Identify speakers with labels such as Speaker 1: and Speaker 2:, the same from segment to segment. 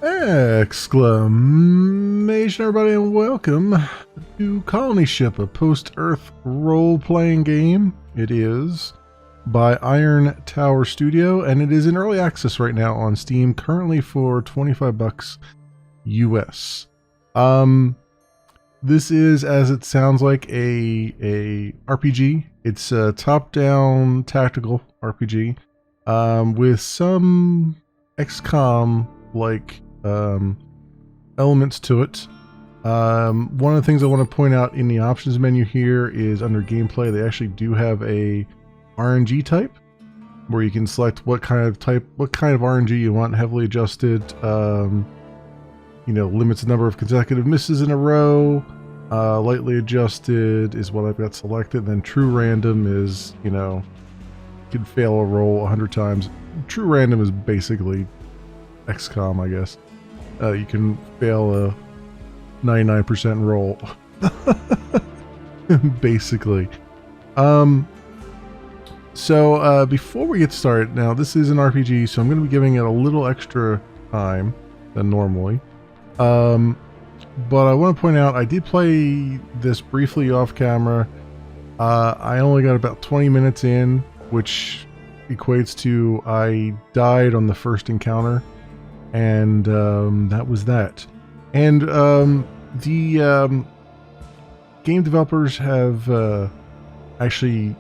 Speaker 1: Exclamation, everybody, and welcome to Colony Ship, a post-Earth role-playing game. It is by Iron Tower Studio, and it is in early access right now on Steam, currently for $25 US. This is, as it sounds like, a RPG. It's a top-down tactical RPG with some XCOM-like elements to it. One of the things I want to point out in the options menu here is under gameplay, they actually do have a RNG type where you can select what kind of RNG you want, heavily adjusted, limits the number of consecutive misses in a row. Lightly adjusted is what I've got selected. Then true random is, you can fail a roll 100 times. True random is basically XCOM, I guess. You can fail a 99% roll. Basically. So before we get started, now this is an RPG, so I'm going to be giving it a little extra time than normally. But I want to point out, I did play this briefly off camera. I only got about 20 minutes in, which equates to I died on the first encounter. And that was that. And the game developers have actually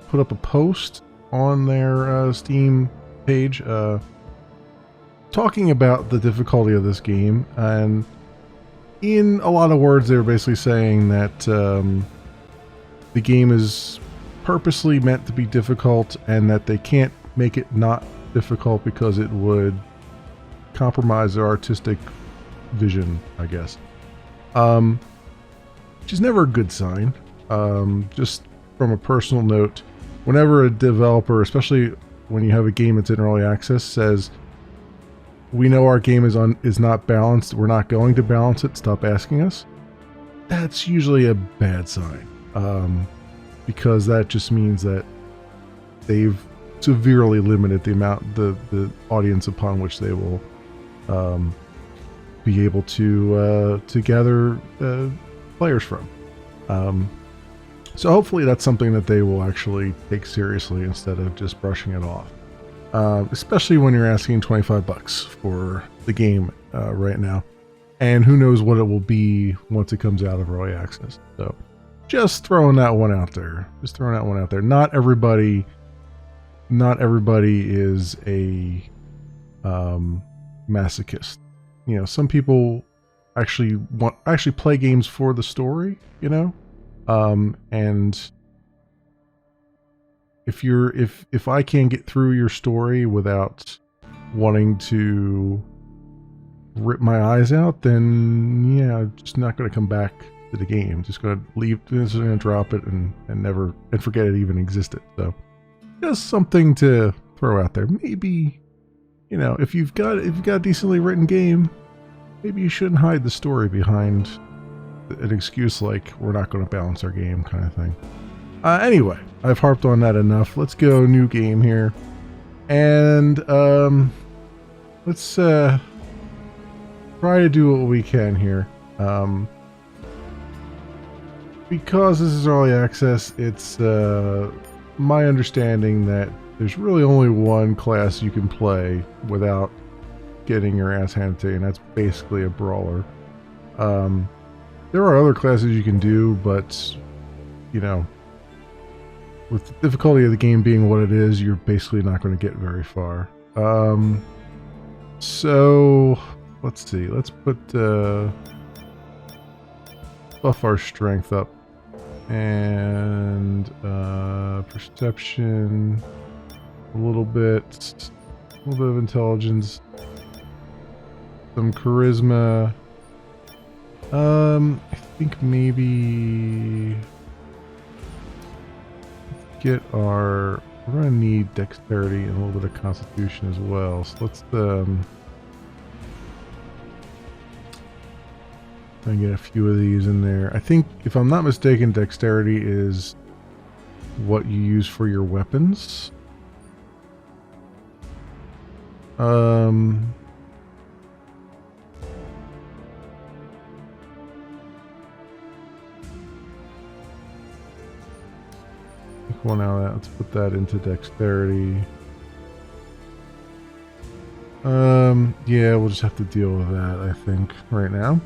Speaker 1: put up a post on their Steam page talking about the difficulty of this game. And in a lot of words, they were basically saying that the game is purposely meant to be difficult and that they can't make it not difficult because it would compromise their artistic vision, I guess. Which is never a good sign. Just from a personal note, whenever a developer, especially when you have a game that's in early access, says, we know our game is not balanced, we're not going to balance it, stop asking us, that's usually a bad sign. Because that just means that they've severely limited the audience upon which they will be able to gather players from. So hopefully that's something that they will actually take seriously instead of just brushing it off. Especially when you're asking $25 for the game right now. And who knows what it will be once it comes out of early access. So just throwing that one out there. Not everybody is a masochist. Some people actually play games for the story, and if I can't get through your story without wanting to rip my eyes out, then yeah, I'm just not going to come back to the game. Just going to leave, just going to drop it and forget it even existed. So just something to throw out there. Maybe, if you've got a decently written game, maybe you shouldn't hide the story behind an excuse like we're not going to balance our game kind of thing. Anyway, I've harped on that enough. Let's go new game here. And let's try to do what we can here. Because this is early access, it's my understanding that there's really only one class you can play without getting your ass handed to you, and that's basically a brawler. There are other classes you can do, but with the difficulty of the game being what it is, you're basically not going to get very far. So let's see. Let's put buff our strength up and perception a little bit of intelligence, some charisma. I think maybe we're gonna need dexterity and a little bit of constitution as well. So let's try and get a few of these in there. I think, if I'm not mistaken, dexterity is what you use for your weapons. one out of that. Let's put that into dexterity. Yeah, we'll just have to deal with that, I think, right now.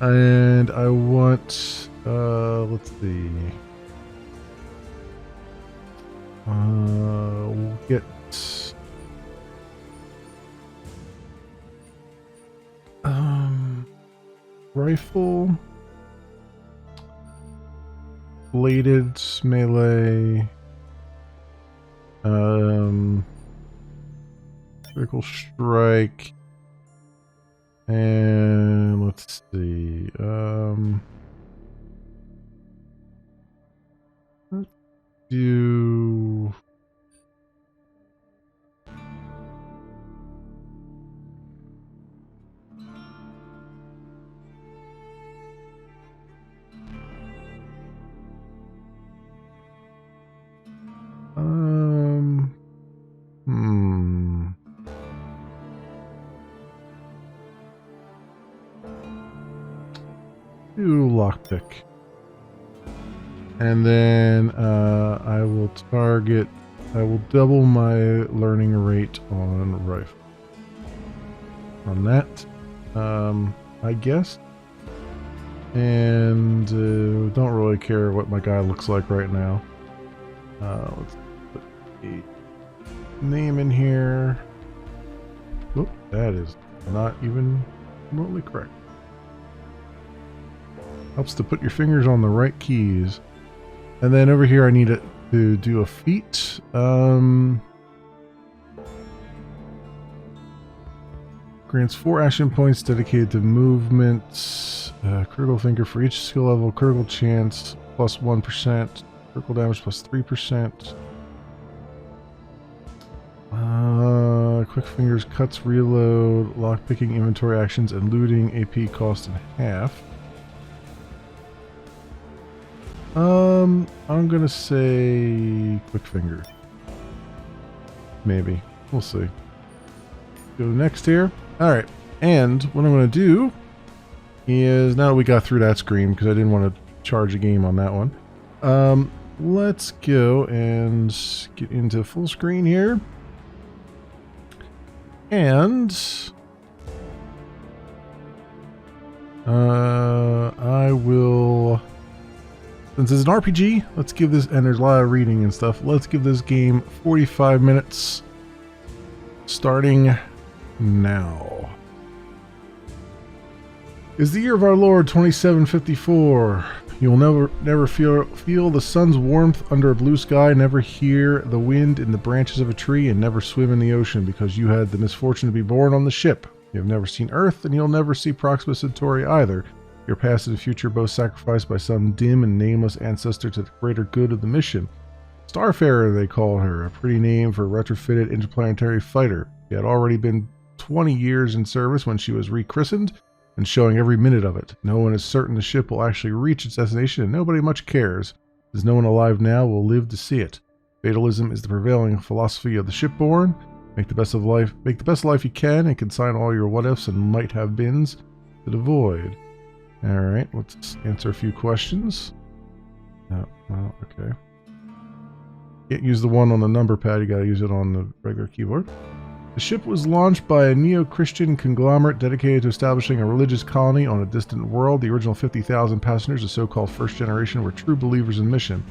Speaker 1: And I want, let's see. We'll get rifle, bladed melee, critical strike, and let's see, let's do do lockpick. And then I will double my learning rate on rifle. On that, I guess. And don't really care what my guy looks like right now. Let's put a name in here. Oop, that is not even remotely correct. Helps to put your fingers on the right keys. And then over here I need it to do a feat. Grants 4 action points dedicated to movement. Critical finger for each skill level. Critical chance plus 1%. Critical damage plus 3%. Quick fingers cuts, reload, lockpicking, inventory actions, and looting AP cost in half. I'm gonna say quick finger. Maybe. We'll see. Go next here. Alright. And what I'm gonna do is, now that we got through that screen, because I didn't want to charge a game on that one, let's go and get into full screen here. And I will, since it's an RPG, let's give this, and there's a lot of reading and stuff, let's give this game 45 minutes starting now. Is the year of our Lord 2754. You will never feel the sun's warmth under a blue sky, never hear the wind in the branches of a tree, and never swim in the ocean, because you had the misfortune to be born on the ship. You have never seen Earth, and you'll never see Proxima Centauri either. Your past and future both sacrificed by some dim and nameless ancestor to the greater good of the mission. Starfarer, they called her, a pretty name for a retrofitted interplanetary fighter. She had already been 20 years in service when she was rechristened, and showing every minute of it. No one is certain the ship will actually reach its destination, and nobody much cares, as no one alive now will live to see it. Fatalism is the prevailing philosophy of the shipborne. Make the best life you can, and consign all your what-ifs and might-have-beens to the void. Alright, let's answer a few questions. Oh, well, okay. Can't use the one on the number pad, you gotta use it on the regular keyboard. The ship was launched by a neo-Christian conglomerate dedicated to establishing a religious colony on a distant world. The original 50,000 passengers, the so-called first generation, were true believers in mission.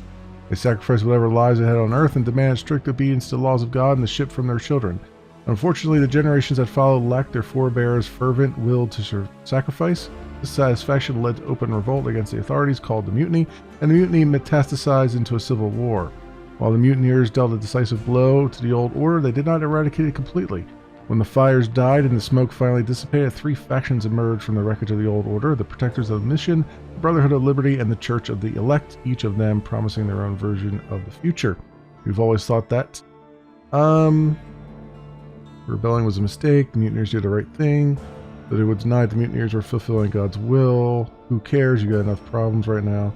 Speaker 1: They sacrificed whatever lies they had on Earth and demanded strict obedience to the laws of God and the ship from their children. Unfortunately, the generations that followed lacked their forebears' fervent will to sacrifice. Dissatisfaction led to open revolt against the authorities, called the Mutiny, and the mutiny metastasized into a civil war. While the mutineers dealt a decisive blow to the old order, they did not eradicate it completely. When the fires died and the smoke finally dissipated, 3 factions emerged from the wreckage of the old order: the Protectors of the Mission, the Brotherhood of Liberty, and the Church of the Elect, each of them promising their own version of the future. We've always thought that. Rebelling was a mistake, the mutineers did the right thing, but it would deny the mutineers were fulfilling God's will. Who cares? You got enough problems right now.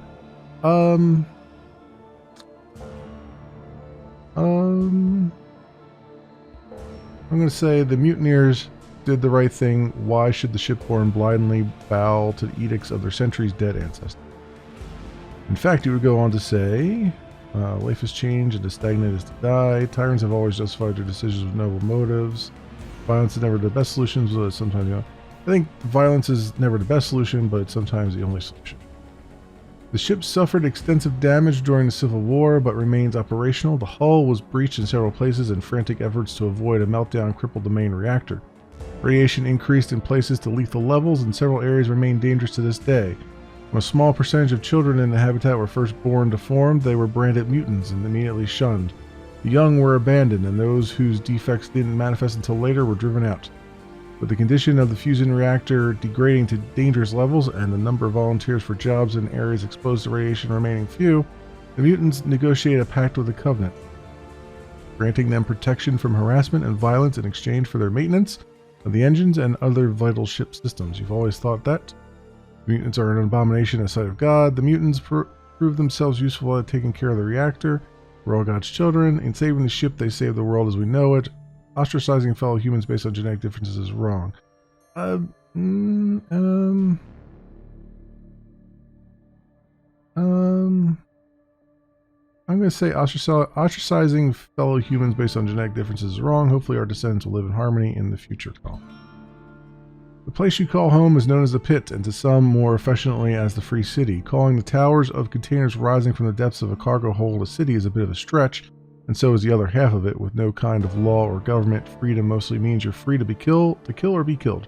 Speaker 1: I'm going to say the mutineers did the right thing. Why should the shipborne blindly bow to the edicts of their centuries dead ancestors? In fact, he would go on to say, Life has changed, and to stagnate is to die. Tyrants have always justified their decisions with noble motives. Violence is never the best solution, but sometimes, I think violence is never the best solution, but it's sometimes the only solution. The ship suffered extensive damage during the Civil War, but remains operational. The hull was breached in several places, and frantic efforts to avoid a meltdown crippled the main reactor. Radiation increased in places to lethal levels, and several areas remain dangerous to this day. When a small percentage of children in the habitat were first born deformed, they were branded mutants and immediately shunned. The young were abandoned, and those whose defects didn't manifest until later were driven out. With the condition of the fusion reactor degrading to dangerous levels and the number of volunteers for jobs in areas exposed to radiation remaining few, the mutants negotiated a pact with the Covenant, granting them protection from harassment and violence in exchange for their maintenance of the engines and other vital ship systems. You've always thought that? Mutants are an abomination in the sight of God. The mutants prove themselves useful at taking care of the reactor. We're all God's children. In saving the ship, they save the world as we know it. Ostracizing fellow humans based on genetic differences is wrong. I'm going to say ostracizing fellow humans based on genetic differences is wrong. Hopefully our descendants will live in harmony in the future. The place you call home is known as the Pit, and to some more affectionately as the Free City. Calling the towers of containers rising from the depths of a cargo hold a city is a bit of a stretch, and so is the other half of it. With no kind of law or government, freedom mostly means you're free to kill or be killed.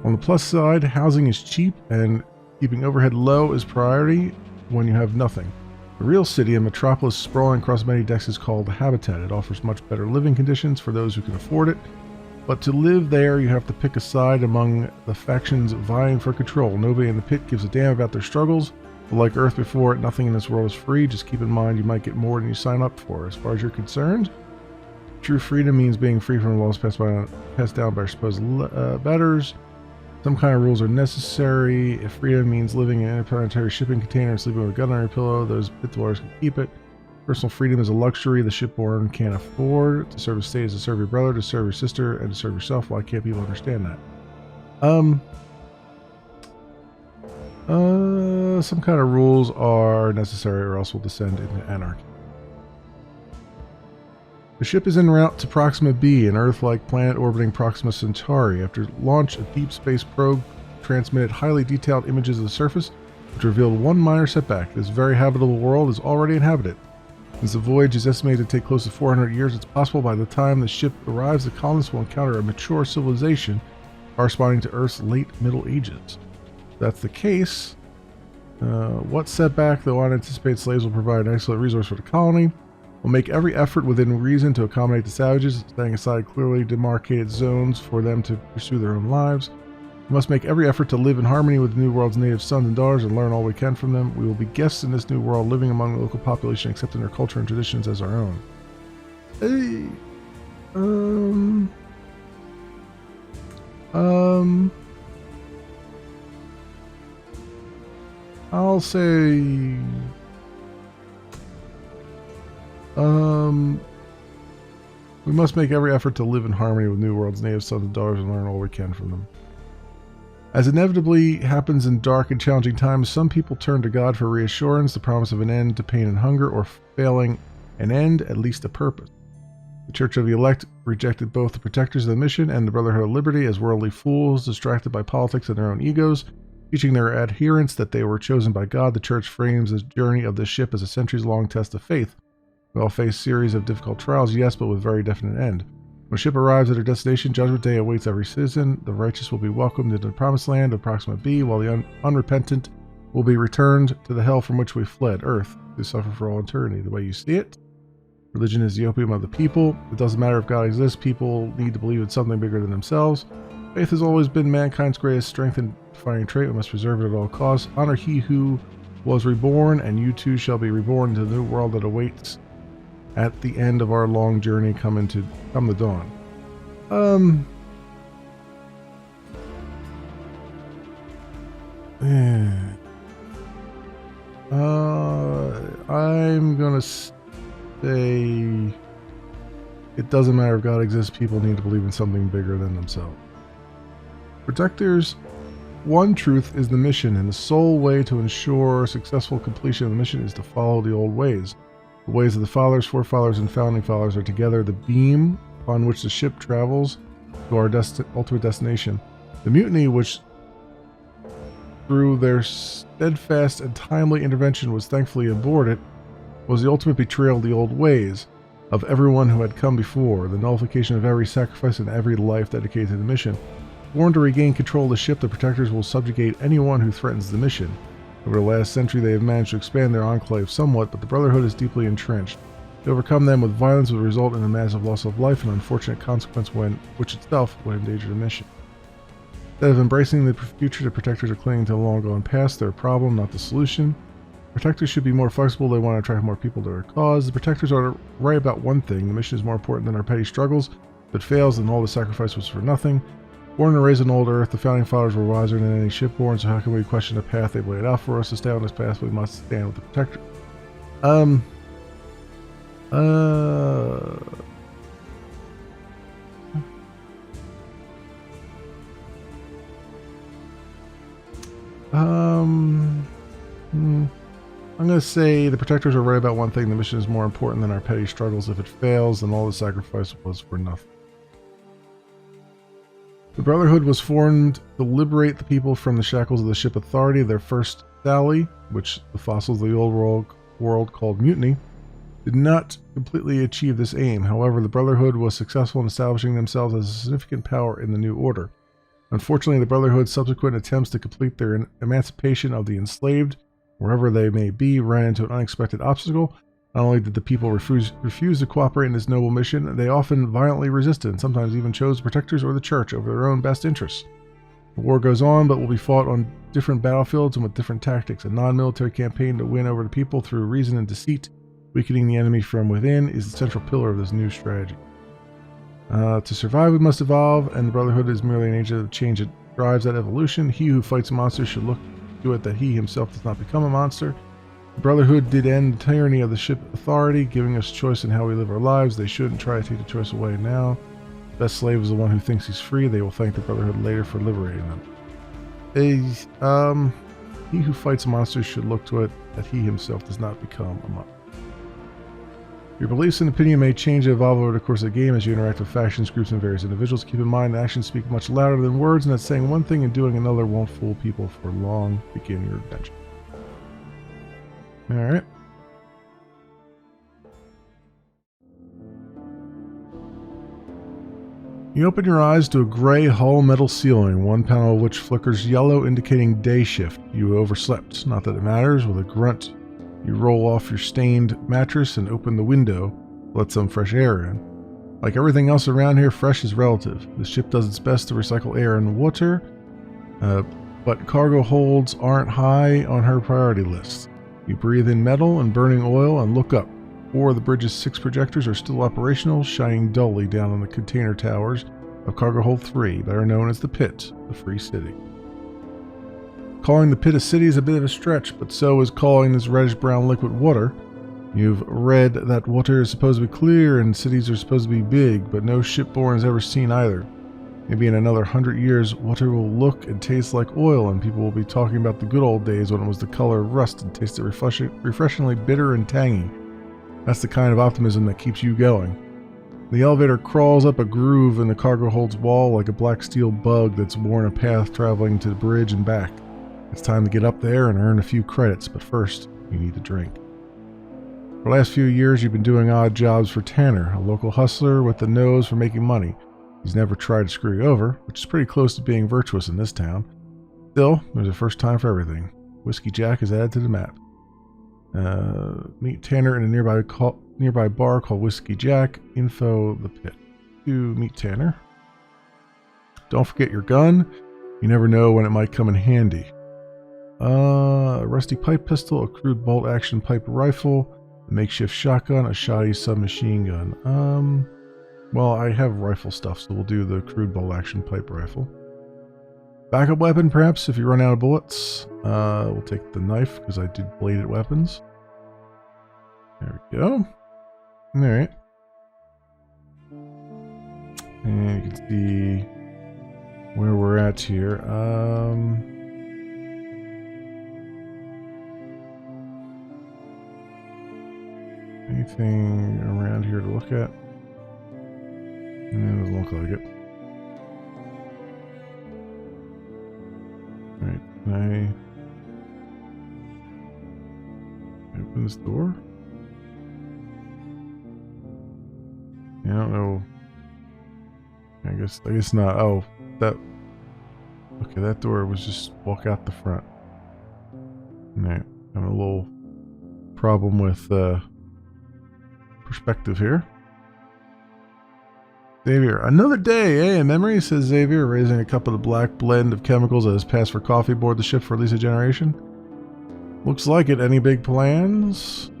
Speaker 1: On the plus side, housing is cheap, and keeping overhead low is priority when you have nothing. The real city, a metropolis sprawling across many decks, is called the Habitat. It offers much better living conditions for those who can afford it. But to live there, you have to pick a side among the factions vying for control. Nobody in the Pit gives a damn about their struggles. But like Earth before it, nothing in this world is free. Just keep in mind you might get more than you sign up for. As far as you're concerned, true freedom means being free from the laws passed down by our supposed betters. Some kind of rules are necessary. If freedom means living in an interplanetary shipping container and sleeping with a gun on your pillow, those Pit dwellers can keep it. Personal freedom is a luxury the shipborn can't afford. To serve a state is to serve your brother, to serve your sister, and to serve yourself. Why can't people understand that? Some kind of rules are necessary or else we'll descend into anarchy. The ship is en route to Proxima B, an Earth-like planet orbiting Proxima Centauri. After launch, a deep space probe transmitted highly detailed images of the surface, which revealed one minor setback. This very habitable world is already inhabited. Since the voyage is estimated to take close to 400 years, it's possible by the time the ship arrives, the colonists will encounter a mature civilization corresponding to Earth's late Middle Ages. If that's the case, what setback, though unanticipated slaves will provide an excellent resource for the colony. We'll make every effort within reason to accommodate the savages, setting aside clearly demarcated zones for them to pursue their own lives. We must make every effort to live in harmony with the New World's native sons and daughters and learn all we can from them. We will be guests in this new world, living among the local population, accepting their culture and traditions as our own. Hey, I'll say, we must make every effort to live in harmony with New World's native sons and daughters and learn all we can from them. As inevitably happens in dark and challenging times, some people turn to God for reassurance, the promise of an end to pain and hunger, or failing an end, at least a purpose. The Church of the Elect rejected both the protectors of the mission and the Brotherhood of Liberty as worldly fools distracted by politics and their own egos. Teaching their adherents that they were chosen by God, the Church frames the journey of this ship as a centuries-long test of faith. We all face a series of difficult trials, yes, but with very definite end. When a ship arrives at her destination, Judgment Day awaits every citizen. The righteous will be welcomed into the promised land of Proxima B, while the unrepentant will be returned to the hell from which we fled, Earth, to suffer for all eternity. The way you see it, religion is the opium of the people. It doesn't matter if God exists, people need to believe in something bigger than themselves. Faith has always been mankind's greatest strength and defining trait. We must preserve it at all costs. Honor he who was reborn, and you too shall be reborn into the new world that awaits at the end of our long journey come the dawn. I'm gonna say it doesn't matter if God exists, people need to believe in something bigger than themselves. Protectors, one truth is the mission, and the sole way to ensure successful completion of the mission is to follow the old ways. The ways of the fathers, forefathers, and founding fathers are together the beam upon which the ship travels to our ultimate destination. The mutiny, which through their steadfast and timely intervention was thankfully aborted, was the ultimate betrayal of the old ways of everyone who had come before, the nullification of every sacrifice and every life dedicated to the mission. Born to regain control of the ship, the Protectors will subjugate anyone who threatens the mission. Over the last century, they have managed to expand their enclave somewhat, but the Brotherhood is deeply entrenched. To overcome them with violence would result in a massive loss of life, an unfortunate consequence which itself would endanger the mission. Instead of embracing the future, the Protectors are clinging to the long-gone past. They're a problem, not the solution. Protectors should be more flexible. They want to attract more people to their cause. The Protectors are right about one thing. The mission is more important than our petty struggles. If it fails, then all the sacrifice was for nothing. Born and raised on old Earth, the Founding Fathers were wiser than any shipborn, so how can we question the path they've laid out for us? To stay on this path, we must stand with the Protector. I'm going to say the Protectors are right about one thing. The mission is more important than our petty struggles. If it fails, then all the sacrifice was for nothing. The Brotherhood was formed to liberate the people from the shackles of the ship authority. Their first sally, which the fossils of the old world called mutiny, did not completely achieve this aim. However, the Brotherhood was successful in establishing themselves as a significant power in the new order. Unfortunately, the Brotherhood's subsequent attempts to complete their emancipation of the enslaved, wherever they may be, ran into an unexpected obstacle. Not only did the people refuse to cooperate in this noble mission, they often violently resisted and sometimes even chose the Protectors or the Church over their own best interests. The war goes on, but will be fought on different battlefields and with different tactics. A non-military campaign to win over the people through reason and deceit, weakening the enemy from within, is the central pillar of this new strategy. To survive, we must evolve, and the Brotherhood is merely an agent of change that drives that evolution. He who fights monsters should look to it that he himself does not become a monster. The Brotherhood did end the tyranny of the ship authority, giving us choice in how we live our lives. They shouldn't try to take the choice away now. The best slave is the one who thinks he's free. They will thank the Brotherhood later for liberating them. He who fights monsters should look to it that he himself does not become a monster. Your beliefs and opinion may change and evolve over the course of the game as you interact with factions, groups, and various individuals. Keep in mind that actions speak much louder than words, and that saying one thing and doing another won't fool people for long. Begin your adventure. Alright. You open your eyes to a gray hull metal ceiling, one panel of which flickers yellow, indicating day shift. You overslept. Not that it matters. With a grunt, you roll off your stained mattress and open the window, let some fresh air in. Like everything else around here, fresh is relative. The ship does its best to recycle air and water, but cargo holds aren't high on her priority list. You breathe in metal and burning oil and look up. 4 of the bridge's 6 projectors are still operational, shining dully down on the container towers of Cargo Hold 3, better known as the Pit, the Free City. Calling the Pit a city is a bit of a stretch, but so is calling this reddish-brown liquid water. You've read that water is supposed to be clear and cities are supposed to be big, but no shipborne has ever seen either. Maybe in another 100 years, water will look and taste like oil, and people will be talking about the good old days when it was the color of rust and tasted refreshingly bitter and tangy. That's the kind of optimism that keeps you going. The elevator crawls up a groove in the cargo hold's wall like a black steel bug that's worn a path traveling to the bridge and back. It's time to get up there and earn a few credits, but first, you need a drink. For the last few years, you've been doing odd jobs for Tanner, a local hustler with the nose for making money. He's never tried to screw you over, which is pretty close to being virtuous in this town. Still, there's a first time for everything. Whiskey Jack is added to the map. Meet Tanner in a nearby bar called Whiskey Jack. Info the Pit. To meet Tanner. Don't forget your gun. You never know when it might come in handy. A rusty pipe pistol, a crude bolt-action pipe rifle, a makeshift shotgun, a shoddy submachine gun. Well, I have rifle stuff, so we'll do the crude bolt-action pipe rifle. Backup weapon, perhaps, if you run out of bullets. We'll take the knife, because I did bladed weapons. There we go. Alright. And you can see where we're at here. Anything around here to look at? Doesn't look like it. Alright, can I open this door? Yeah, I don't know. I guess not. Oh, that. Okay, that door was just walk out the front. Alright, having a little problem with perspective here. Xavier, another day, eh? In memory, says Xavier, raising a cup of the black blend of chemicals that has passed for coffee aboard the ship for at least a generation. Looks like it. Any big plans?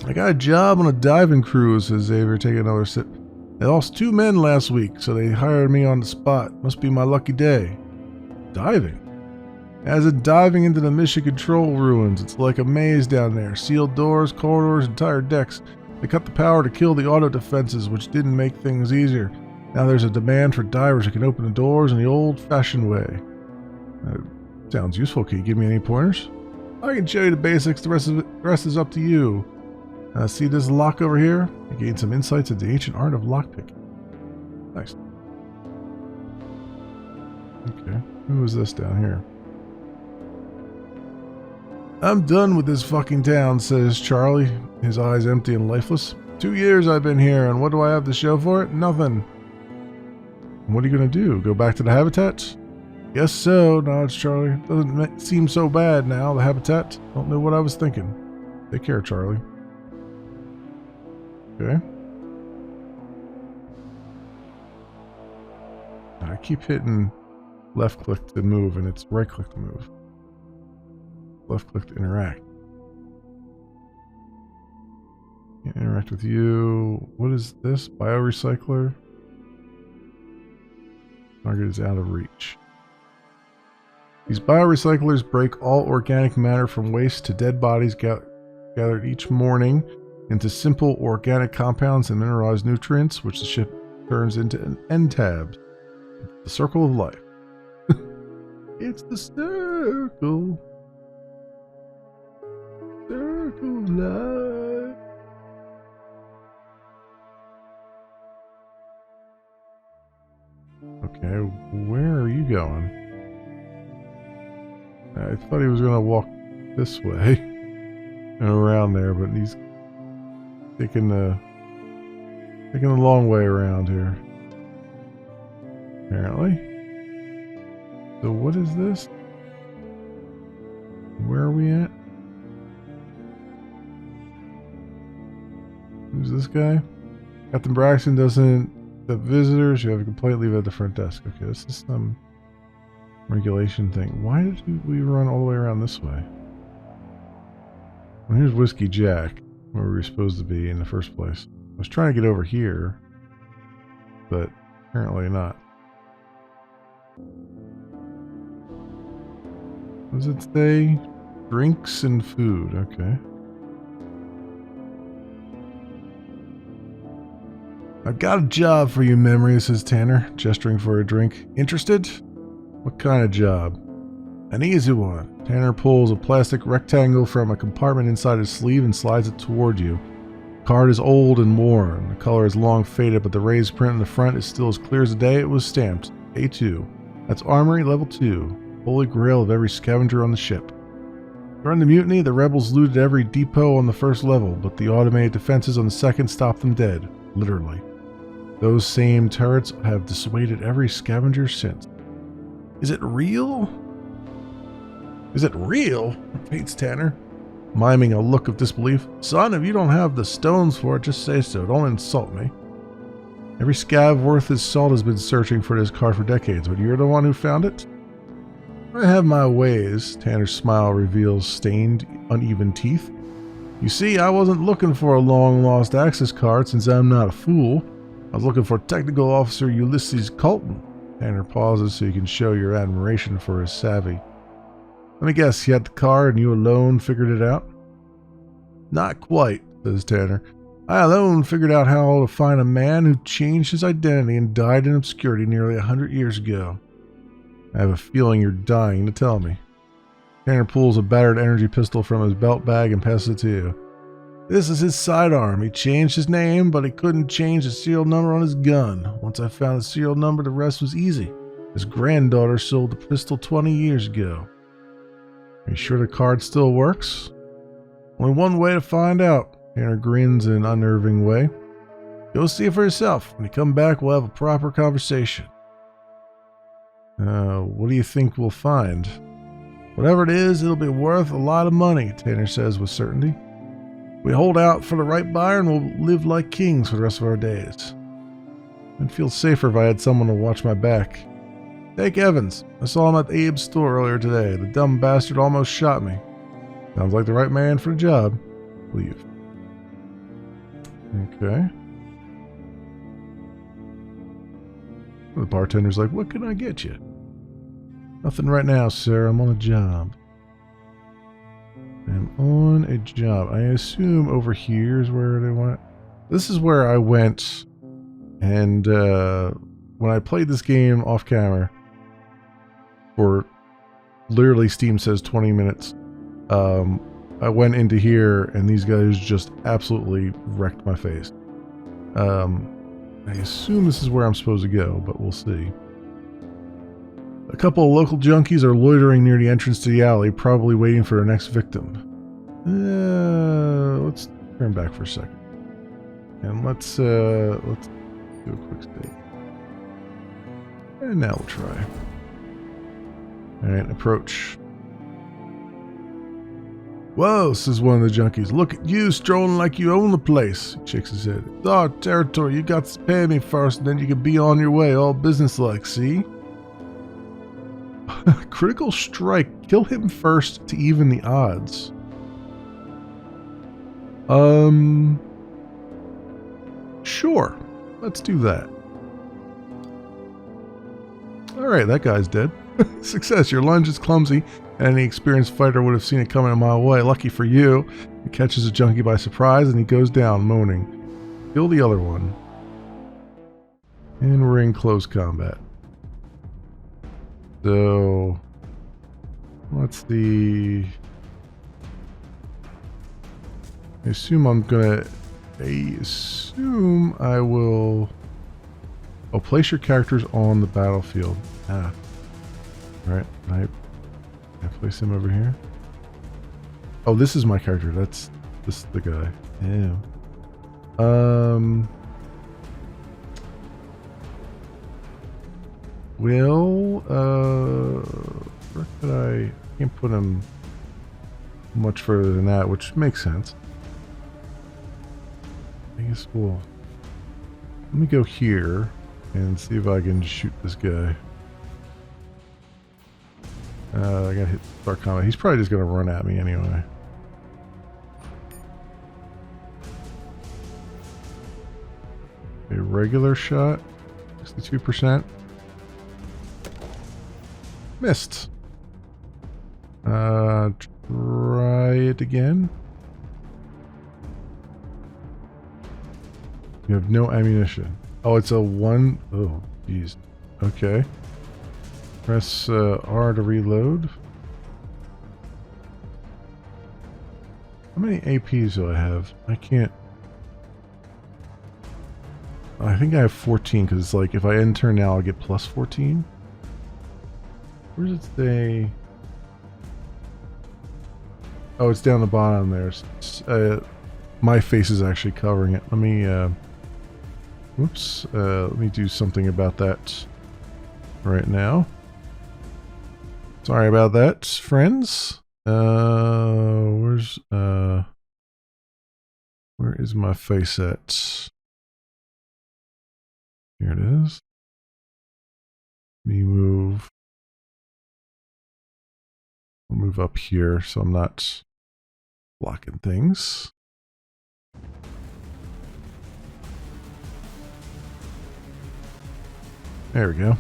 Speaker 1: I got a job on a diving cruise, says Xavier, taking another sip. They lost 2 men last week, so they hired me on the spot. Must be my lucky day. Diving? As in diving into the mission control ruins. It's like a maze down there. Sealed doors, corridors, entire decks. They cut the power to kill the auto defenses, which didn't make things easier. Now there's a demand for divers who can open the doors in the old-fashioned way. Sounds useful. Can you give me any pointers? I can show you the basics. The rest is up to you. See this lock over here? I gained some insights into the ancient art of lockpicking. Nice. Okay. Who is this down here? I'm done with this fucking town, says Charlie, his eyes empty and lifeless. 2 years I've been here, and what do I have to show for it? Nothing. What are you going to do? Go back to the habitats? Guess so, nods Charlie. Doesn't seem so bad now, the habitat. Don't know what I was thinking. Take care, Charlie. Okay. I keep hitting left click to move, and it's right click to move. Left click to interact. Can't interact with you. What is this? Biorecycler? Target is out of reach. These biorecyclers break all organic matter from waste to dead bodies gathered each morning into simple organic compounds and mineralized nutrients, which the ship turns into an end tabs. It's the circle of life. It's the circle. Circle of life. Okay, where are you going? I thought he was going to walk this way and around there, but he's taking the long way around here. Apparently. So what is this? Where are we at? Who's this guy? Captain Braxton doesn't accept visitors. You have a complaint, leave it at the front desk. Okay, this is some regulation thing. Why did we run all the way around this way? Well, here's Whiskey Jack, where we were supposed to be in the first place. I was trying to get over here, but apparently not. What does it say? Drinks and food. Okay. I've got a job for you, Memory, says Tanner, gesturing for a drink. Interested? What kind of job? An easy one. Tanner pulls a plastic rectangle from a compartment inside his sleeve and slides it toward you. The card is old and worn. The color is long faded, but the raised print in the front is still as clear as the day it was stamped. A2. That's Armory Level 2. Holy grail of every scavenger on the ship. During the mutiny, the rebels looted every depot on the first level, but the automated defenses on the second stopped them dead. Literally. Those same turrets have dissuaded every scavenger since. Is it real? Is it real? Repeats Tanner, miming a look of disbelief. Son, if you don't have the stones for it, just say so. Don't insult me. Every scav worth his salt has been searching for this card for decades, but you're the one who found it? I have my ways. Tanner's smile reveals stained, uneven teeth. You see, I wasn't looking for a long-lost access card since I'm not a fool. I was looking for Technical Officer Ulysses Colton. Tanner pauses so you can show your admiration for his savvy. Let me guess, you had the card and you alone figured it out? Not quite, says Tanner. I alone figured out how to find a man who changed his identity and died in obscurity nearly 100 years ago. I have a feeling you're dying to tell me. Tanner pulls a battered energy pistol from his belt bag and passes it to you. This is his sidearm. He changed his name, but he couldn't change the serial number on his gun. Once I found the serial number, the rest was easy. His granddaughter sold the pistol 20 years ago. Are you sure the card still works? Only one way to find out. Tanner grins in an unnerving way. Go see it for yourself. When you come back, we'll have a proper conversation. What do you think we'll find? Whatever it is, it'll be worth a lot of money, Tanner says with certainty. We hold out for the right buyer and we'll live like kings for the rest of our days. I'd feel safer if I had someone to watch my back. Take Evans. I saw him at Abe's store earlier today. The dumb bastard almost shot me. Sounds like the right man for the job. Leave. Okay. The bartender's like, what can I get you? Nothing right now, sir. I'm on a job. I'm on a job. I assume over here is where they want it. This is where I went, and when I played this game off camera, for literally Steam says 20 minutes, I went into here and these guys just absolutely wrecked my face. I assume this is where I'm supposed to go, but we'll see. A couple of local junkies are loitering near the entrance to the alley, probably waiting for their next victim. Let's turn back for a second. And let's do a quick save. And now we'll try. Alright, approach. Whoa, says one of the junkies. Look at you strolling like you own the place. He shakes his head. It's our territory. You got to pay me first, and then you can be on your way, all businesslike, see? Critical strike. Kill him first to even the odds. Sure. Let's do that. Alright, that guy's dead. Success. Your lunge is clumsy, and any experienced fighter would have seen it coming a mile away. Lucky for you, he catches a junkie by surprise, and he goes down, moaning. Kill the other one. And we're in close combat. So, what's the... I assume I will... Oh, place your characters on the battlefield. Ah. Alright, I place him over here. Oh, this is my character. This is the guy. Yeah. Well, where could I can't put him much further than that, which makes sense. I guess we'll let me go here and see if I can shoot this guy. I gotta hit start combat. He's probably just gonna run at me anyway. A regular shot, 62%. Missed. Try it again. You have no ammunition. Oh, it's a one. Oh, jeez. Okay. Press R to reload. How many APs do I have? I can't. I think I have 14 because it's like if I end turn now, I'll get plus 14. Where does it say? Oh, it's down the bottom there. My face is actually covering it. Let me. Whoops. Let me do something about that right now. Sorry about that, friends. Where is my face at? Here it is. Let me move. I'll move up here so I'm not blocking things. There we go.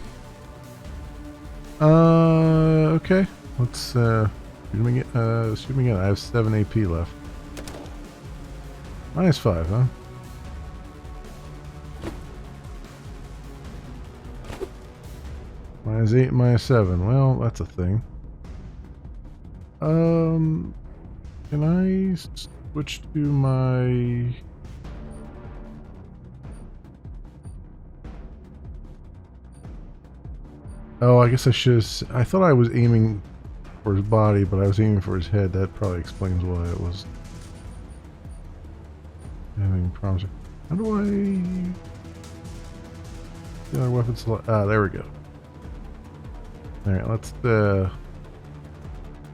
Speaker 1: Okay. Let's shoot me again. I have 7 AP left. -5, huh? -8, -7. Well, that's a thing. Can I switch to my... Oh, I guess I should have... I thought I was aiming for his body, but I was aiming for his head. That probably explains why it was having problems. How do I... The other weapon select... Ah, there we go. Alright, let's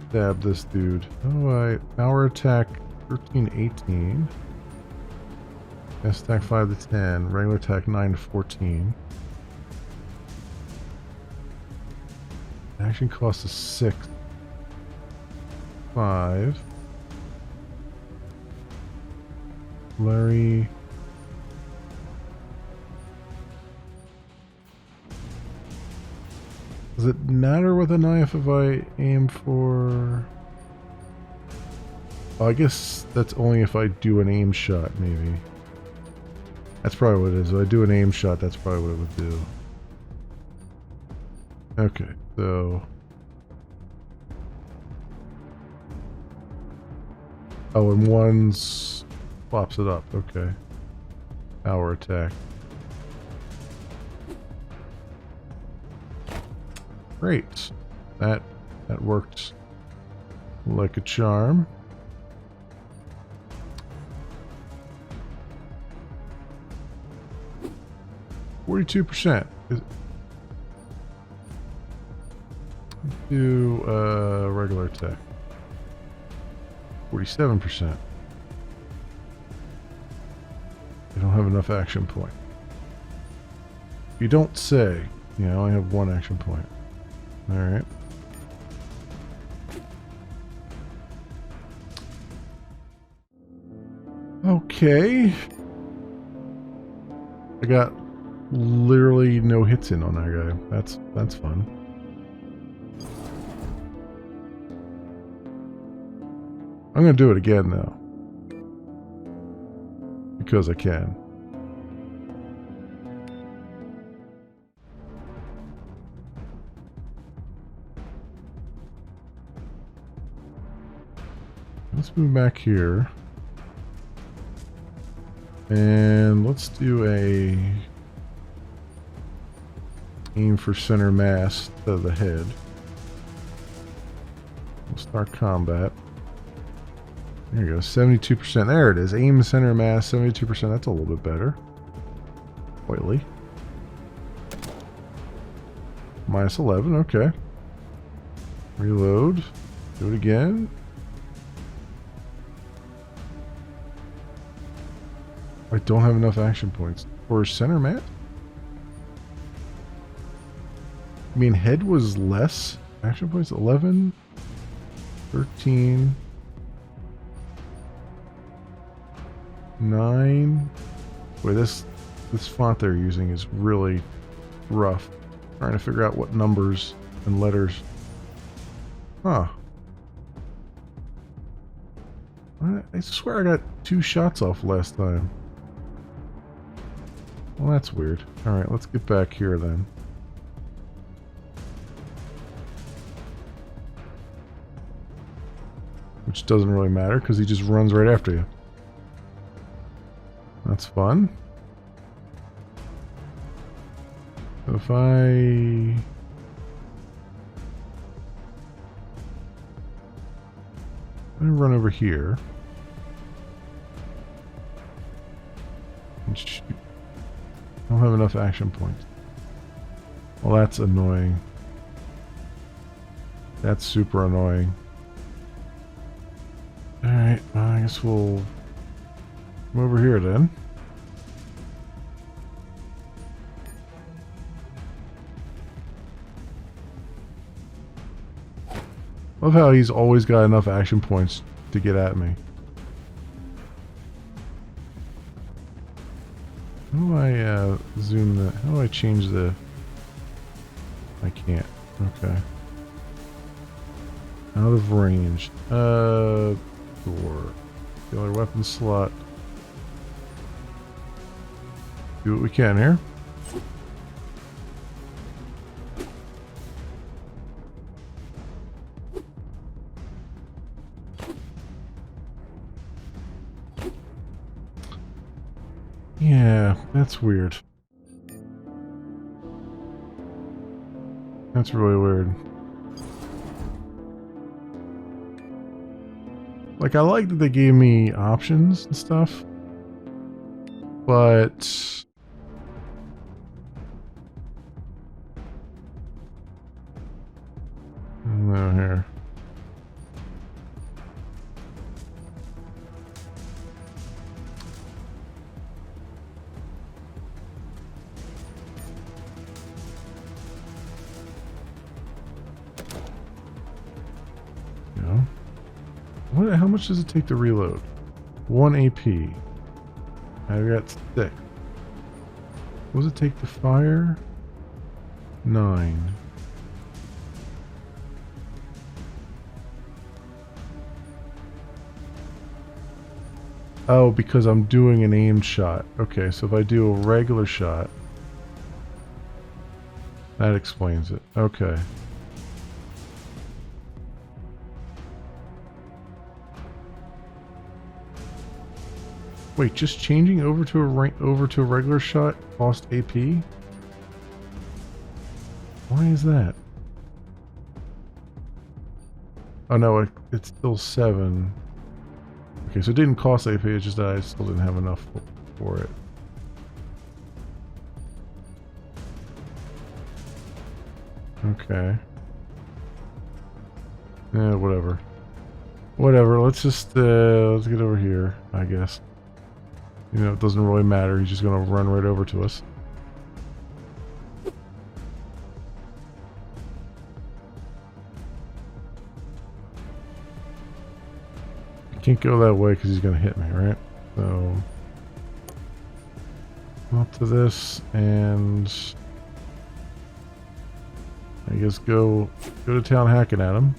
Speaker 1: stab this dude. How do I... Power attack 13, 18. Gas attack 5 to 10. Regular attack 9 to 14. Action cost is 6. 5. Larry. Does it matter with a knife if I aim for... Oh, I guess that's only if I do an aim shot, maybe. That's probably what it is. If I do an aim shot, that's probably what it would do. Okay, so... Oh, and one's... Flops it up, okay. Power attack. Great. That worked like a charm. %. Do regular attack. 47%. I don't have enough action point. You don't say. Yeah, I only have one action point. Alright. Okay. I got literally no hits in on that guy. That's fun. I'm gonna do it again though. Because I can. Let's move back here. And let's do a aim for center mass to the head. We'll start combat. There you go, 72%. There it is. Aim center mass, 72%. That's a little bit better. Oily. Minus 11, okay. Reload. Do it again. I don't have enough action points. For center mass? I mean, head was less action points. 11, 13, 9. Boy, this font they're using is really rough. Trying to figure out what numbers and letters. Huh. I swear I got 2 shots off last time. Well, that's weird. Alright, let's get back here then. Which doesn't really matter because he just runs right after you. That's fun. So if I'm gonna run over here and shoot. I don't have enough action points. Well, that's annoying. That's super annoying. Alright, I guess we'll come over here then. Love how he's always got enough action points to get at me. How do I zoom the... How do I change the... I can't. Okay. Out of range. Door. Killer weapon slot. Do what we can here. Yeah, that's weird. That's really weird. Like, I like that they gave me options and stuff, but... No, here. No. What? How much does it take to reload? 1 AP. I got 6. What does it take to fire? 9. Oh, because I'm doing an aimed shot. Okay, so if I do a regular shot, that explains it. Okay. Wait, just changing over to a regular shot cost AP? Why is that? Oh no, it's still 7. Okay, so it didn't cost AP, it's just that I still didn't have enough for it. Okay. Yeah, whatever. Whatever, let's just, let's get over here, I guess. You know, it doesn't really matter, he's just gonna run right over to us. Can't go that way because he's going to hit me, right? So, up to this, and I guess go to town hacking at him.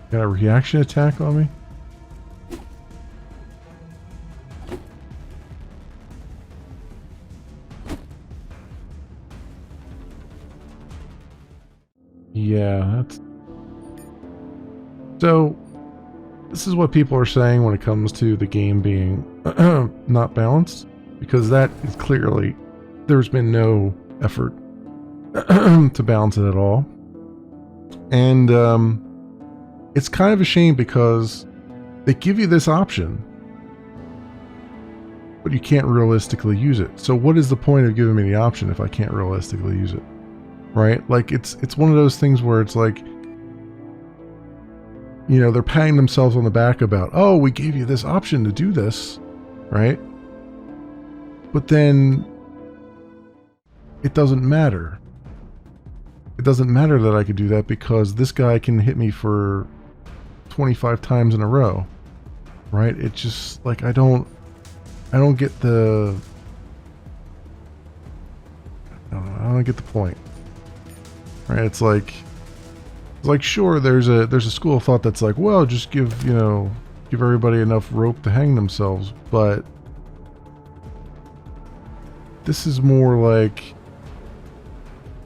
Speaker 1: Got a reaction attack on me? Yeah, that's... So, this is what people are saying when it comes to the game being not balanced, because that is clearly, there's been no effort to balance it at all. And it's kind of a shame because they give you this option, but you can't realistically use it. So what is the point of giving me the option if I can't realistically use it? Right? Like, it's one of those things where it's like, you know, they're patting themselves on the back about, oh, we gave you this option to do this, right? But then it doesn't matter. It doesn't matter that I could do that because this guy can hit me for 25 times in a row, right? It's just like, I don't get the, I don't get the point, right? It's like sure, there's a school of thought that's like, well, just give everybody enough rope to hang themselves, but this is more like,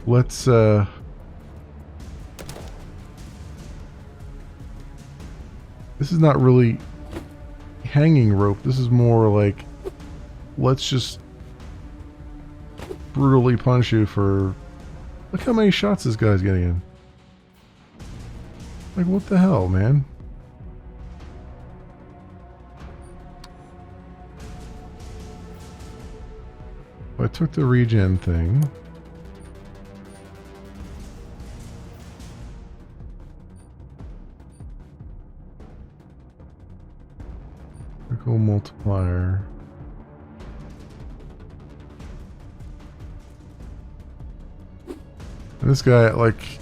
Speaker 1: let's this is not really hanging rope. This is more like, let's just brutally punish you for, look how many shots this guy's getting in. Like, what the hell, man? I took the regen thing. Critical multiplier. And this guy, like,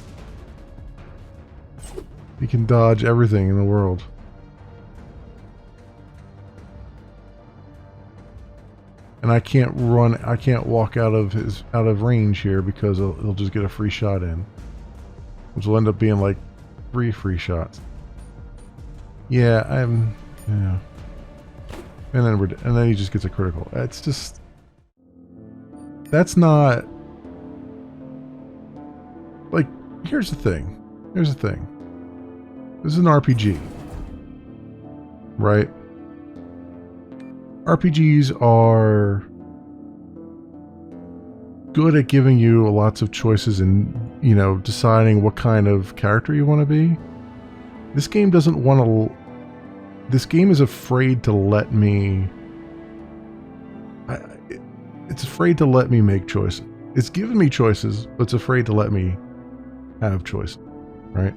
Speaker 1: he can dodge everything in the world. And I can't walk out of range here because he'll just get a free shot in. Which will end up being like 3 free shots. Yeah, yeah. And then he just gets a critical. It's just, that's not, like, here's the thing. This is an RPG, right? RPGs are good at giving you lots of choices and, you know, deciding what kind of character you want to be. This game doesn't want to... This game is afraid to let me... It's afraid to let me make choices. It's given me choices, but it's afraid to let me have choices, right?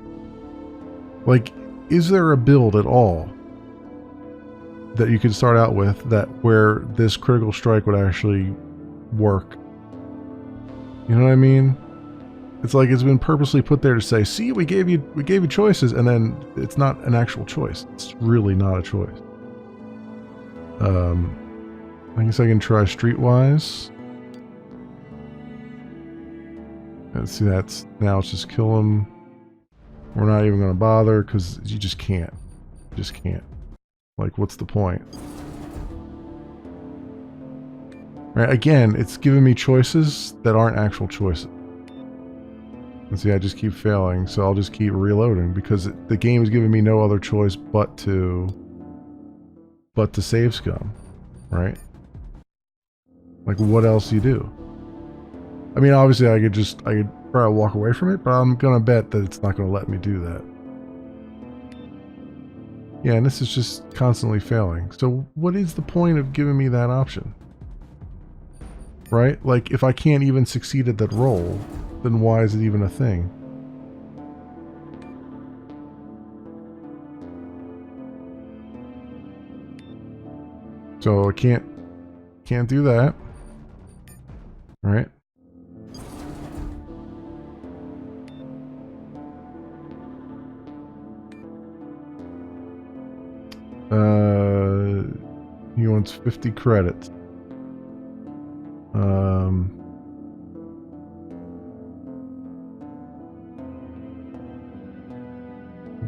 Speaker 1: Like, is there a build at all that you could start out with that where this critical strike would actually work? You know what I mean? It's like it's been purposely put there to say, see, we gave you choices, and then it's not an actual choice. It's really not a choice. I guess I can try Streetwise. Let's see, that's now it's just kill him. We're not even going to bother because you just can't. You just can't. Like, what's the point? Right, again, it's giving me choices that aren't actual choices. And see, I just keep failing, so I'll just keep reloading because the game is giving me no other choice but to save scum, right? Like, what else do you do? I mean, obviously, I could probably walk away from it, but I'm gonna bet that it's not gonna let me do that. Yeah, and this is just constantly failing. So what is the point of giving me that option? Right? Like, if I can't even succeed at that roll, then why is it even a thing? So I can't do that. Right? He wants 50 credits.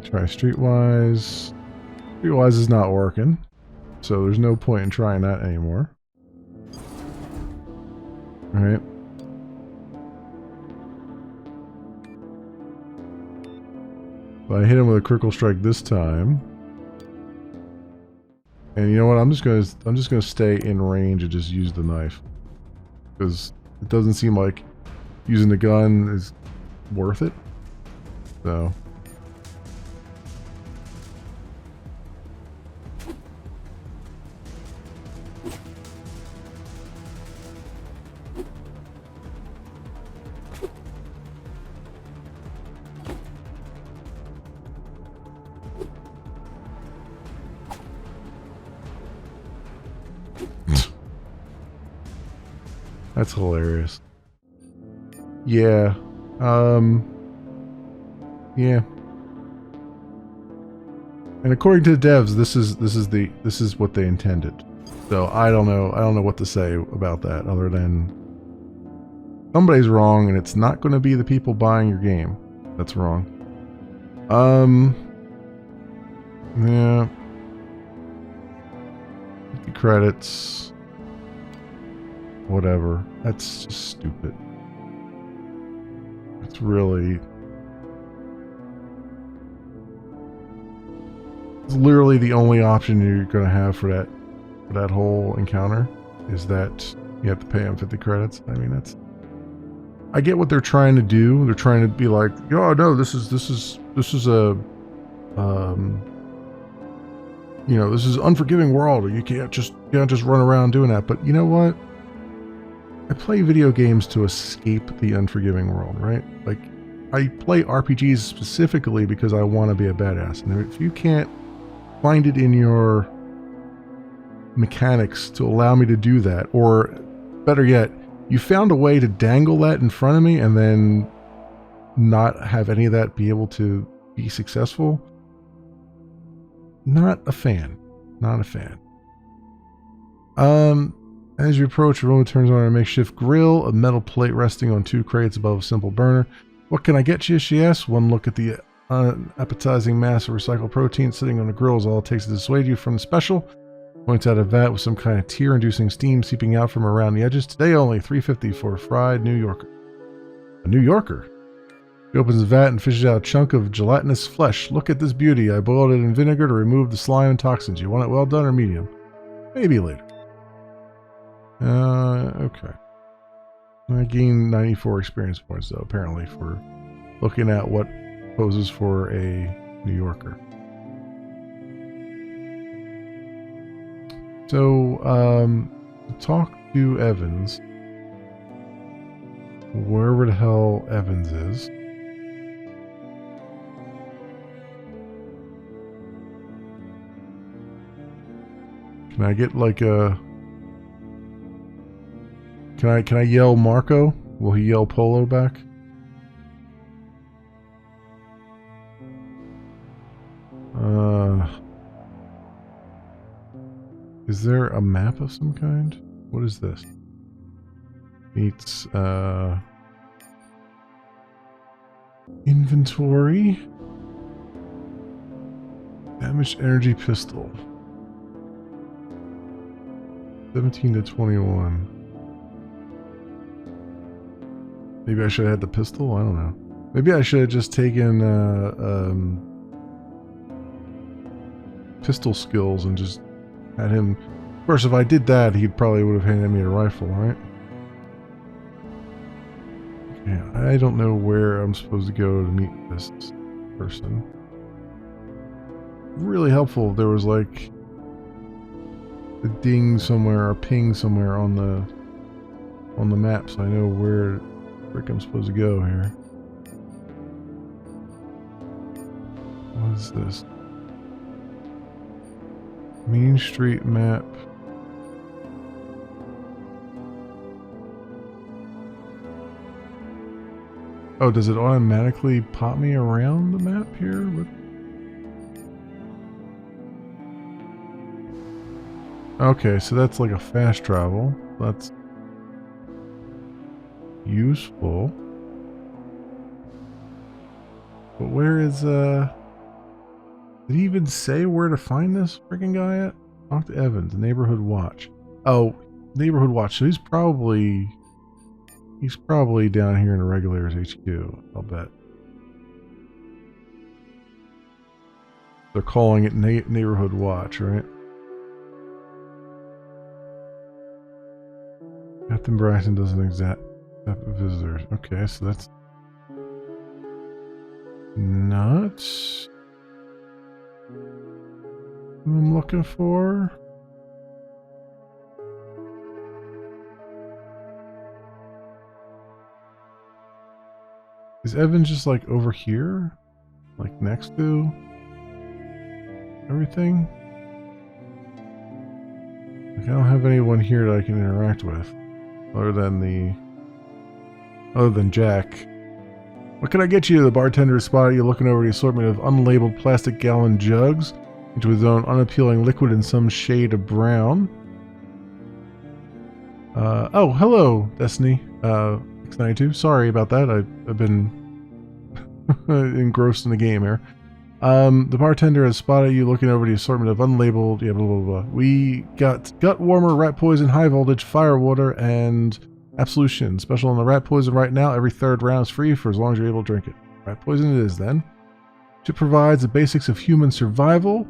Speaker 1: Try Streetwise. Streetwise is not working, so there's no point in trying that anymore. Alright. But I hit him with a critical strike this time. And you know what? I'm just gonna stay in range and just use the knife. Because it doesn't seem like using the gun is worth it. So that's hilarious. Yeah. Yeah. And according to the devs, this is what they intended. So I don't know what to say about that other than somebody's wrong and it's not going to be the people buying your game that's wrong. Yeah. 50 credits. Whatever. That's just stupid. It's really... It's literally the only option you're going to have for that whole encounter is that you have to pay them 50 credits. I mean, that's... I get what they're trying to do. They're trying to be like, oh no, this is a you know, this is an unforgiving world. You can't just run around doing that. But you know what? I play video games to escape the unforgiving world, right? Like, I play RPGs specifically because I want to be a badass. And if you can't find it in your mechanics to allow me to do that, or better yet, you found a way to dangle that in front of me and then not have any of that be able to be successful, not a fan. Not a fan. As you approach, a woman turns on a makeshift grill, a metal plate resting on 2 crates above a simple burner. What can I get you? She asks. One look at the appetizing mass of recycled protein sitting on the grill is all it takes to dissuade you from the special. Points out a vat with some kind of tear-inducing steam seeping out from around the edges. Today only $3.50 for a fried New Yorker. A New Yorker? He opens the vat and fishes out a chunk of gelatinous flesh. Look at this beauty. I boiled it in vinegar to remove the slime and toxins. You want it well done or medium? Maybe later. Okay. I gained 94 experience points, though, apparently, for looking at what poses for a New Yorker. So, talk to Evans. Wherever the hell Evans is. Can I get like a... Can I yell Marco? Will he yell Polo back? Is there a map of some kind? What is this? Meets inventory. Damaged energy pistol. 17 to 21. Maybe I should have had the pistol? I don't know. Maybe I should have just taken pistol skills and just had him... Of course, if I did that, he probably would have handed me a rifle, right? Yeah, I don't know where I'm supposed to go to meet this person. Really helpful if there was like a ding somewhere or ping somewhere on the map so I know where frick I'm supposed to go here. What is this? Main Street map. Oh, does it automatically pop me around the map here? What? Okay, so that's like a fast travel. That's useful. But where is, did he even say where to find this freaking guy at? Talk to Evans, Neighborhood Watch. Oh, Neighborhood Watch. So he's probably down here in the Regulators HQ, I'll bet. They're calling it Neighborhood Watch, right? Captain Bryson doesn't accept visitors. Okay, so that's not what I'm looking for. Is Evan just like over here? Like next to everything? Like I don't have anyone here that I can interact with. Other than Jack. What can I get you? The bartender spotted you looking over the assortment of unlabeled plastic gallon jugs, each with its own unappealing liquid in some shade of brown. Oh, hello, Destiny. X92. Sorry about that. I've been engrossed in the game here. The bartender has spotted you looking over the assortment of unlabeled, yeah, blah, blah, blah. We got gut warmer, rat poison, high voltage, fire water, and absolution. Special on the rat poison right now. Every third round is free for as long as you're able to drink it. Rat poison it is then. It provides the basics of human survival.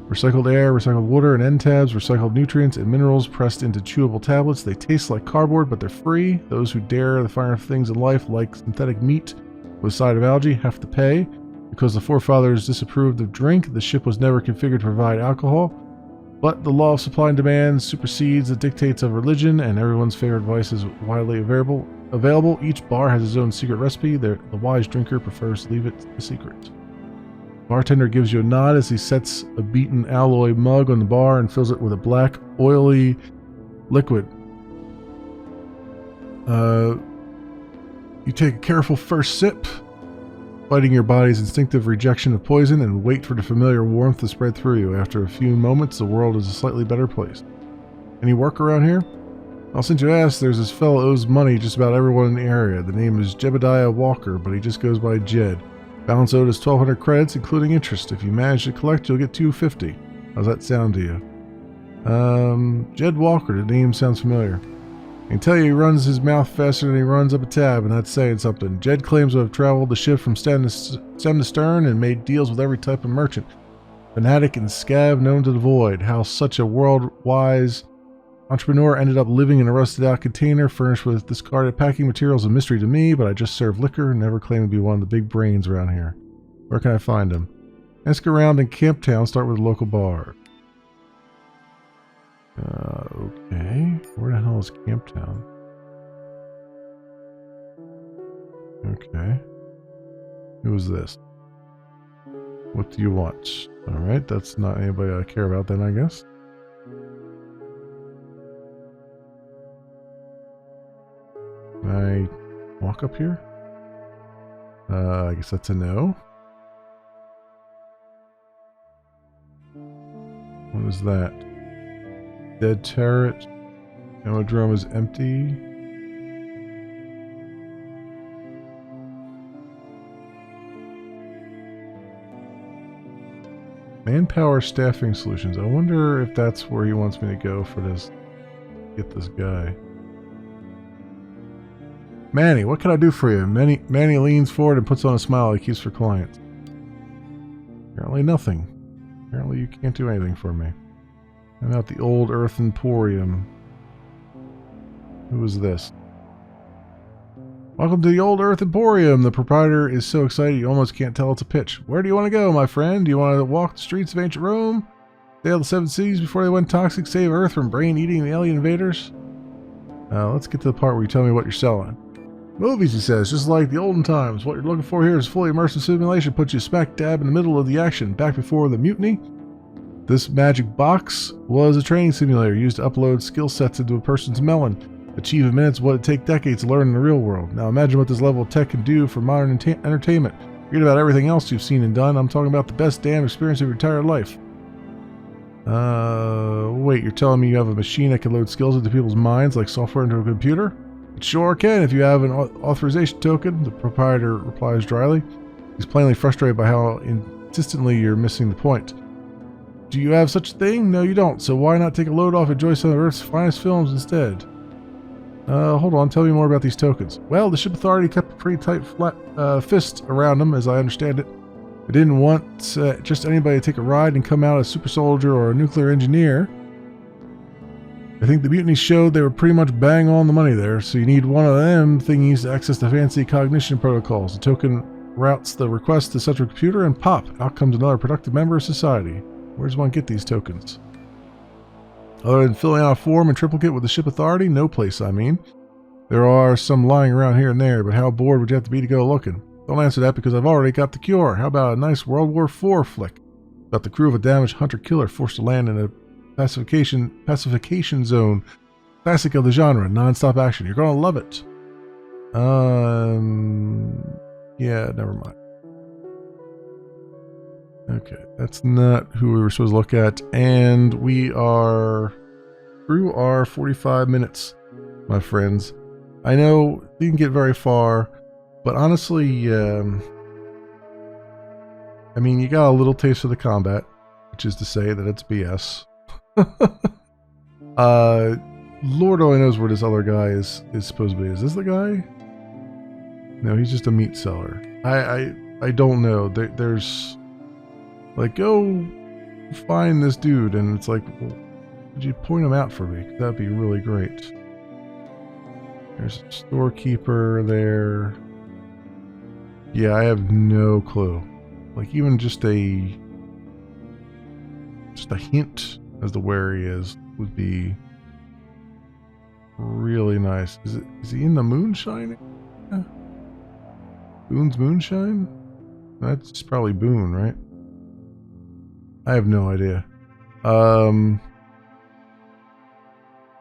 Speaker 1: Recycled air, recycled water, and end tabs, recycled nutrients and minerals pressed into chewable tablets. They taste like cardboard, but they're free. Those who dare the finer things in life, like synthetic meat with a side of algae, have to pay. Because the forefathers disapproved of drink, the ship was never configured to provide alcohol. But the law of supply and demand supersedes the dictates of religion, and everyone's favorite vice is widely available. Each bar has its own secret recipe. The wise drinker prefers to leave it a secret. Bartender gives you a nod as he sets a beaten alloy mug on the bar and fills it with a black, oily liquid. You take a careful first sip, fighting your body's instinctive rejection of poison, and wait for the familiar warmth to spread through you. After a few moments, the world is a slightly better place. Any work around here? Well, since you asked, there's this fellow owes money just about everyone in the area. The name is Jebediah Walker, but he just goes by Jed. Balance owed is 1,200 credits, including interest. If you manage to collect, you'll get 250. How's that sound to you? Jed Walker, the name sounds familiar. I can tell you he runs his mouth faster than he runs up a tab, and that's saying something. Jed claims to have traveled the ship from stem to stern and made deals with every type of merchant. fanatic and scab known to the void. How such a world-wise entrepreneur ended up living in a rusted-out container furnished with discarded packing materials is a mystery to me, but I just serve liquor and never claim to be one of the big brains around here. Where can I find him? Ask around in Camp Town. Start with a local bar. Okay. Where the hell is Camp Town? Okay. Who is this? What do you want? Alright, that's not anybody I care about then, I guess. Can I walk up here? I guess that's a no. What is that? Dead turret. Aerodrome is empty. Manpower staffing solutions. I wonder if that's where he wants me to go for this. Get this guy. Manny, what can I do for you? Manny leans forward and puts on a smile he keeps for clients. Apparently nothing. Apparently you can't do anything for me. I'm at the Old Earth Emporium. Who is this? Welcome to the Old Earth Emporium. The proprietor is so excited you almost can't tell it's a pitch. Where do you want to go, my friend? Do you want to walk the streets of ancient Rome? Sail the 7 cities before they went toxic? Save Earth from brain-eating the alien invaders? Let's get to the part where you tell me what you're selling. Movies, he says, just like the olden times. What you're looking for here is fully immersive simulation. Puts you smack dab in the middle of the action. Back before the mutiny, this magic box was a training simulator used to upload skill sets into a person's melon. Achieve in minutes what it'd take decades to learn in the real world. Now imagine what this level of tech can do for modern entertainment. Forget about everything else you've seen and done. I'm talking about the best damn experience of your entire life. Wait, you're telling me you have a machine that can load skills into people's minds like software into a computer? It sure can if you have an authorization token, the proprietor replies dryly. He's plainly frustrated by how insistently you're missing the point. Do you have such a thing? No, you don't. So why not take a load off and enjoy some of Earth's finest films instead? Hold on, tell me more about these tokens. Well, the ship authority kept a pretty tight fist around them, as I understand it. They didn't want just anybody to take a ride and come out a super soldier or a nuclear engineer. I think the mutiny showed they were pretty much bang on the money there, so you need one of them thingies to access the fancy cognition protocols. The token routes the request to such a computer and pop, out comes another productive member of society. Where does one get these tokens? Other than filling out a form in triplicate with the ship authority? No place, I mean. There are some lying around here and there, but how bored would you have to be to go looking? Don't answer that because I've already got the cure. How about a nice World War IV flick? About the crew of a damaged hunter-killer forced to land in a pacification zone. Classic of the genre, non-stop action. You're gonna love it. Yeah, never mind. Okay, that's not who we were supposed to look at, and we are through our 45 minutes, my friends. I know didn't get very far, but honestly, I mean, you got a little taste of the combat, which is to say that it's BS. Lord only knows where this other guy is supposed to be. Is this the guy? No, he's just a meat seller. I don't know. There's like, go find this dude, and it's like, well, could you point him out for me? That'd be really great. There's a storekeeper there. Yeah, I have no clue. Like, even just a hint as to where he is would be really nice. Is he in the moonshine? Yeah. Boone's moonshine? That's probably Boone, right? I have no idea. And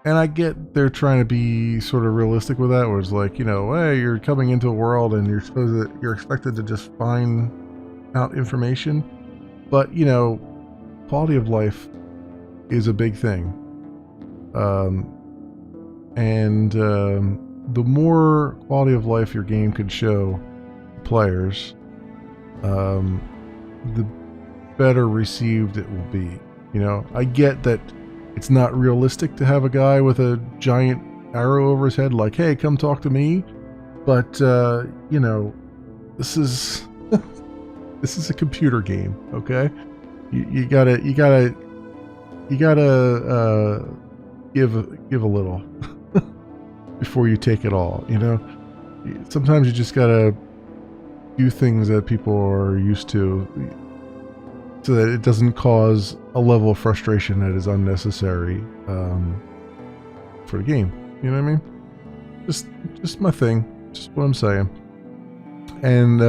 Speaker 1: I get they're trying to be sort of realistic with that, where it's like, you know, hey, you're coming into a world and you're expected to just find out information. But, you know, quality of life is a big thing. The more quality of life your game could show players, the better received it will be. You know, I get that it's not realistic to have a guy with a giant arrow over his head like, hey, come talk to me. But, you know, this is this is a computer game, okay? You gotta give a little before you take it all. You know, sometimes you just gotta do things that people are used to, so that it doesn't cause a level of frustration that is unnecessary for the game. You know what I mean? Just my thing. Just what I'm saying. And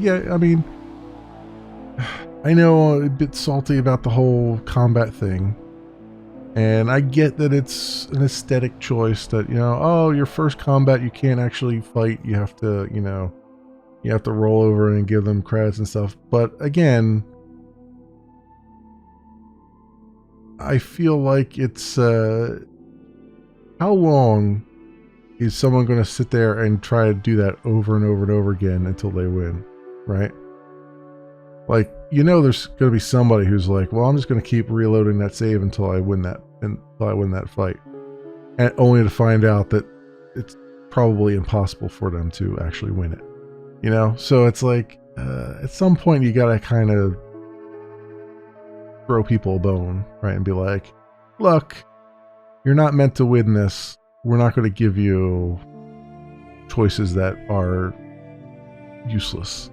Speaker 1: yeah, I mean, I know I'm a bit salty about the whole combat thing, and I get that it's an aesthetic choice that, you know, oh, your first combat you can't actually fight, you have to, you know, you have to roll over and give them credits and stuff. But again, I feel like it's how long is someone going to sit there and try to do that over and over and over again until they win, right? Like, you know, there's going to be somebody who's like, well, I'm just going to keep reloading that save until I win that fight, and only to find out that it's probably impossible for them to actually win it. You know, so it's like at some point you got to kind of throw people a bone, right, and be like, look, you're not meant to win this. We're not going to give you choices that are useless.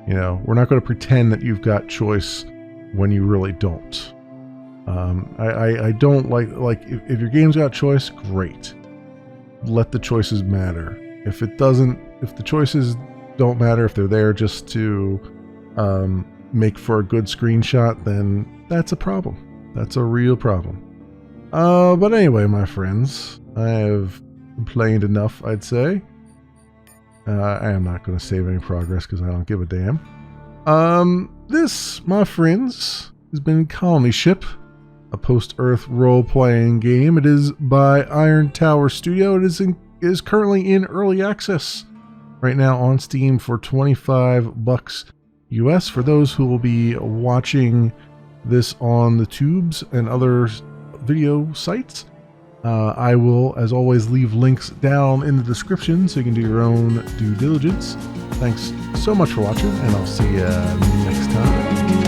Speaker 1: You know, we're not going to pretend that you've got choice when you really don't. I don't like if your game's got choice, great. Let the choices matter. If the choices don't matter, if they're there just to make for a good screenshot, then that's a problem. That's a real problem. But anyway, my friends, I have complained enough, I'd say. I am not going to save any progress because I don't give a damn. This, my friends, has been Colony Ship, a post-Earth role-playing game. It is by Iron Tower Studio. It is currently in early access right now on Steam for $25 US. For those who will be watching this on the tubes and other video sites, I will, as always, leave links down in the description so you can do your own due diligence. Thanks so much for watching, and I'll see you next time.